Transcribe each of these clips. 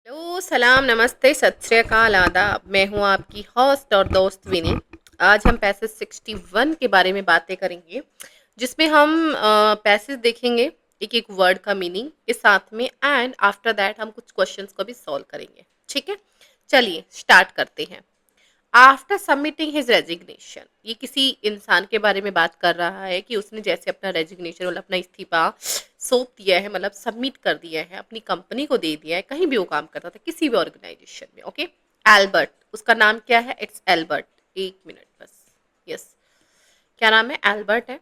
Hello, सलाम, नमस्ते, सत श्री अकाल, आदाब। मैं हूँ आपकी होस्ट और दोस्त विनी। आज हम पैसेज 61 के बारे में बातें करेंगे, जिसमें हम पैसेज देखेंगे, एक एक वर्ड का मीनिंग के साथ में, एंड आफ्टर दैट हम कुछ क्वेश्चंस को भी सॉल्व करेंगे। ठीक है, चलिए स्टार्ट करते हैं। आफ्टर सबमिटिंग हिज रेजिग्नेशन, ये किसी इंसान के बारे में बात कर रहा है कि उसने जैसे अपना रेजिग्नेशन मतलब अपना इस्तीफा सौंप दिया है, मतलब सबमिट कर दिया है, अपनी कंपनी को दे दिया है, कहीं भी वो काम करता था किसी भी ऑर्गेनाइजेशन में। ओके, एल्बर्ट, उसका नाम क्या है? It's Albert. एक मिनट बस। यस, क्या नाम है? एल्बर्ट है।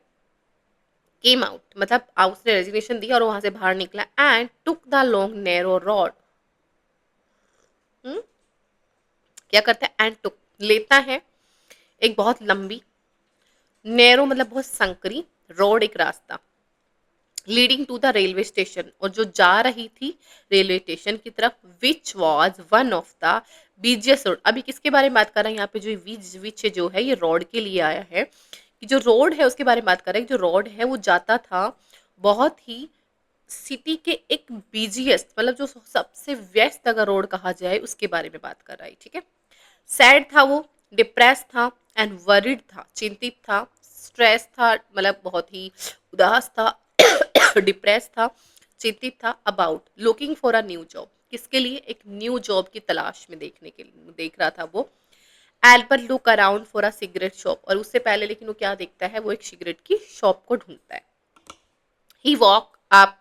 केम आउट मतलब उसने रेजिग्नेशन दिया और वहां से बाहर निकला, and took the long narrow rod. क्या करता है? एंड टुक लेता है एक बहुत लंबी, नैरो मतलब बहुत संकरी, रोड एक रास्ता, leading to the railway station, और जो जा रही थी रेलवे स्टेशन की तरफ, which was one of the busiest road. अभी किसके बारे में बात कर रहे हैं यहाँ पे? जो विच जो है ये रोड के लिए आया है, कि जो रोड है उसके बारे में बात कर रहे हैं। जो रोड है वो जाता था बहुत ही सिटी के एक बिजिएस्ट, मतलब जो सबसे व्यस्त अगर रोड कहा जाए उसके बारे में बात कर रहा है। ठीक है, सैड था वो, डिप्रेस था, एंड वरिड था, चिंतित था, स्ट्रेस था मतलब बहुत ही उदास था, डिप्रेस था, चिंतित था, about looking for a new job, किसके लिए? एक न्यू जॉब की तलाश में देखने के लिए देख रहा था वो। Albert look around for a cigarette shop, और उससे पहले लेकिन वो क्या देखता है? वो एक सिगरेट की शॉप को ढूंढता है। He walk up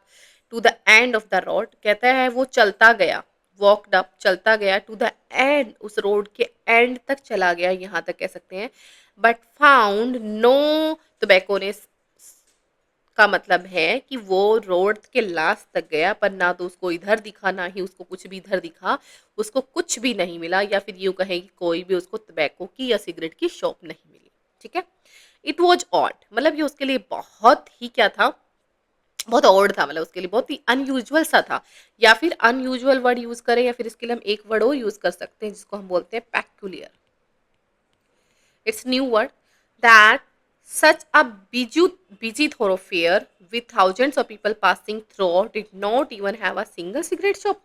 to the end of the road, कहता है वो चलता गया, वॉकड अप चलता गया, टू द एंड उस रोड के एंड तक चला गया, यहाँ तक कह सकते हैं। बट फाउंड नो टोबैकोनिस्ट, का मतलब है कि वो रोड के लास्ट तक गया पर ना तो उसको इधर दिखा ना ही उसको कुछ भी इधर दिखा, उसको कुछ भी नहीं मिला, या फिर यूँ कहें कि कोई भी उसको टबैको की या सिगरेट की शॉप नहीं मिली। ठीक है, इट वॉज ऑड मतलब ये उसके लिए बहुत ही क्या था? बहुत ऑड था, मतलब उसके लिए बहुत ही अनयूजुअल सा था, या फिर अनयूजुअल वर्ड यूज करें, या फिर इसके लिए हम एक वर्ड और यूज कर सकते हैं जिसको हम बोलते हैं पैक्यूलियर। Its new word that such a busy thoroughfare with thousands of people passing through did not even have a single cigarette shop.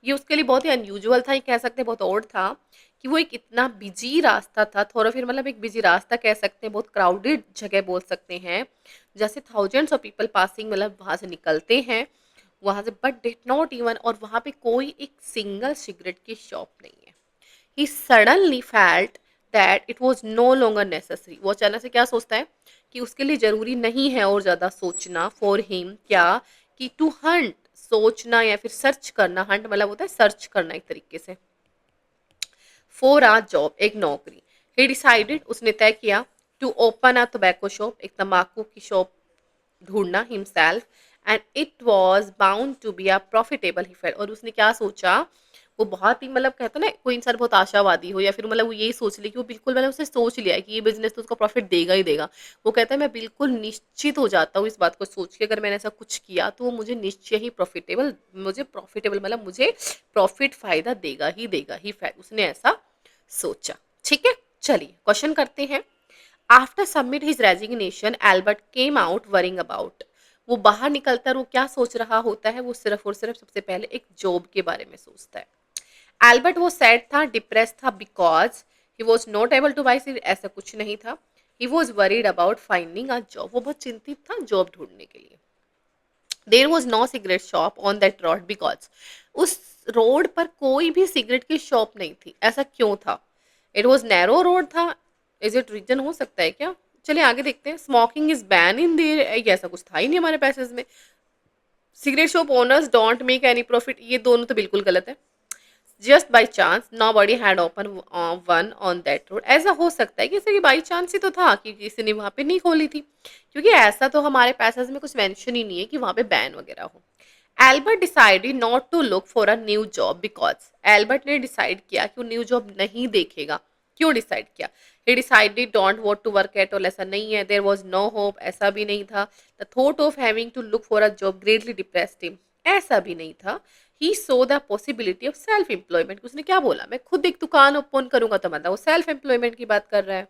ये उसके लिए बहुत ही अनयूजुअल था, ये कह सकते हैं बहुत ओड था, कि वो एक इतना बिजी रास्ता था। थोरोफेयर मतलब एक बिजी रास्ता कह सकते हैं, बहुत क्राउडेड जगह बोल सकते हैं, जैसे थाउजेंड्स ऑफ पीपल पासिंग मतलब वहां से निकलते हैं वहां से, बट डिड नॉट इवन, और वहां पे कोई एक सिंगल सिगरेट की शॉप नहीं है। He suddenly felt that it was no longer necessary, वो अचानक से क्या सोचता है कि उसके लिए जरूरी नहीं है और ज्यादा सोचना, फॉर हिम क्या, कि टू हंट सोचना या फिर सर्च करना, हंट मतलब होता है सर्च करना एक तरीके से, फॉर आ जॉब एक नौकरी। ही डिसाइडेड उसने तय किया, to open a tobacco shop एक तंबाकू की शॉप ढूंढना himself, and it was bound to be a profitable he felt, और उसने क्या सोचा? वो बहुत ही मतलब कहते हैं ना कोई इंसान बहुत आशावादी हो, या फिर मतलब वो यही सोच ले कि वो बिल्कुल मतलब उसने सोच लिया है कि ये बिजनेस तो उसको प्रॉफिट देगा ही देगा। वो कहता है मैं बिल्कुल निश्चित हो जाता हूँ इस बात को सोच के, अगर मैंने ऐसा कुछ किया तो वो मुझे निश्चय ही प्रॉफिटेबल मतलब मुझे प्रॉफिट फायदा देगा ही फेल्ट, उसने ऐसा सोचा। ठीक है, चलिए क्वेश्चन करते हैं। After submit his resignation Albert came out worrying about, वो बाहर निकलता है और वो क्या सोच रहा होता है? वो सिर्फ और सिर्फ सबसे पहले एक जॉब के बारे में सोचता है। एल्बर्ट वो सैड था, डिप्रेस था, because he was not able to buy seat, ऐसा कुछ नहीं था। He was worried about finding a job, वो बहुत चिंतित था जॉब ढूंढने के लिए। There was no cigarette shop on that road because, उस रोड पर कोई भी सिगरेट की शॉप नहीं थी। ऐसा क्यों था? इट वॉज नैरो रोड था। इज इट रीजन हो सकता है क्या? चलिए आगे देखते हैं। Smoking is ban in there, ऐसा कुछ था ही नहीं हमारे पैसेज में। Cigarette shop owners don't make any profit, ये दोनों तो बिल्कुल गलत है। Just by chance nobody had open one on that road, ऐसा हो सकता है कि जैसे कि बाई चांस ही तो था कि किसी ने वहां पे नहीं खोली थी, क्योंकि ऐसा तो हमारे पैसेज में कुछ मेंशन ही नहीं है कि वहां पे बैन वगैरह हो। Albert decided not to look for a new job because, Albert ने डिसाइड किया कि वो न्यू जॉब नहीं देखेगा। क्यों डिसाइड किया? He decided don't want to work at all, ऐसा नहीं है। देयर वाज नो होप, ऐसा भी नहीं था। The thought of having to look for a job greatly depressed him, ऐसा भी नहीं था। He saw the possibility of self employment, उसने क्या बोला? मैं खुद एक दुकान ओपन करूंगा, तो मतलब वो सेल्फ एम्प्लॉयमेंट की बात कर रहा है।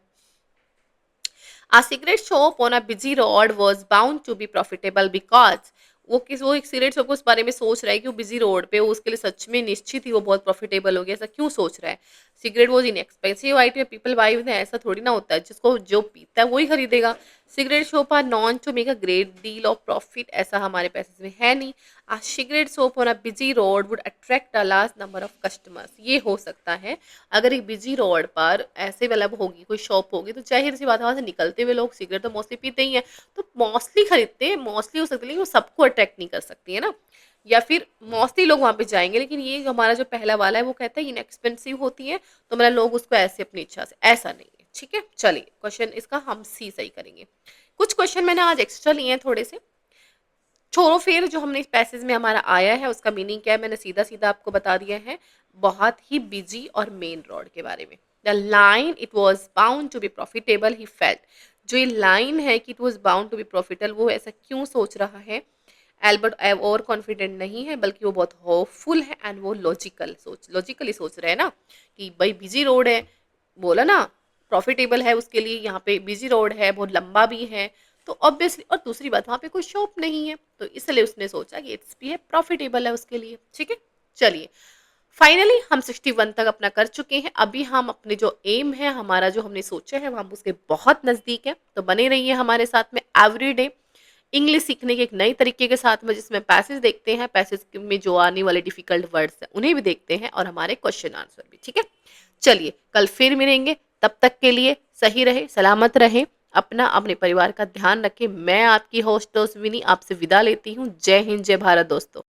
A cigarette shop on a busy road was bound to be profitable because, वो एक सिगरेट शॉप उस बारे में सोच रहा है कि वो बिजी रोड पे, वो उसके लिए सच में निश्चित ही वो बहुत प्रॉफिटेबल हो गया, ऐसा क्यों सोच रहा है? Cigarette was inexpensive item, people buy with, ऐसा थोड़ी ना होता है, जिसको जो पीता है वही खरीदेगा। Cigarette shop are known to make a great deal of profit, ऐसा हमारे पैसे में है नहीं। A cigarette shop on a busy road would attract a large number of customers, ये हो सकता है। अगर एक बिजी रोड पर ऐसे मतलब होगी कोई शॉप होगी, तो जाहिर सी बात है वहाँ से निकलते हुए लोग सिगरेट तो मोस्टली पीते ही हैं, तो मोस्टली खरीदते हैं, मोस्टली हो सकती है, लेकिन वो सबको अट्रैक्ट नहीं कर सकती है ना, या फिर मोस्टली लोग वहाँ पे जाएंगे। लेकिन ये हमारा जो पहला वाला है वो कहता है इनएक्सपेंसिव होती है, तो मतलब लोग उसको ऐसे अपनी इच्छा से, ऐसा नहीं है। ठीक है, चलिए क्वेश्चन इसका हम सी सही करेंगे। कुछ क्वेश्चन मैंने आज एक्स्ट्रा लिए हैं थोड़े से। छोड़ो फिर, जो हमने इस पैसेज में हमारा आया है उसका मीनिंग क्या है, मैंने सीधा सीधा आपको बता दिया है, बहुत ही बिजी और मेन रोड के बारे में। The line it was bound to be profitable he felt, जो ये लाइन है कि it was bound to be profitable, वो ऐसा क्यों सोच रहा है? एल्बर्ट ओवर कॉन्फिडेंट नहीं है, बल्कि वो बहुत होपफुल है, एंड वो लॉजिकली सोच रहे हैं ना कि भाई बिजी रोड है, बोला ना प्रॉफिटेबल है उसके लिए, यहाँ पे बिजी रोड है, बहुत लंबा भी है, तो ऑब्वियसली, और दूसरी बात वहाँ पे कोई शॉप नहीं है, तो इसलिए उसने सोचा कि इट्स भी है, प्रॉफिटेबल है उसके लिए। ठीक है, चलिए फाइनली हम 61 तक अपना कर चुके हैं। अभी हम अपने जो एम है, हमारा जो हमने सोचा है, वो हम उसके बहुत नज़दीक है, तो बने रहिए हमारे साथ में एवरीडे इंग्लिश सीखने के एक नए तरीके के साथ में, जिसमें पैसेज देखते हैं, पैसेज में जो आने वाले डिफिकल्ट वर्ड्स हैं उन्हें भी देखते हैं, और हमारे क्वेश्चन आंसर भी। ठीक है, चलिए कल फिर मिलेंगे, तब तक के लिए सही रहे, सलामत रहे, अपना अपने परिवार का ध्यान रखें। मैं आपकी होस्ट विनी आपसे विदा लेती हूँ। जय हिंद, जय भारत दोस्तों।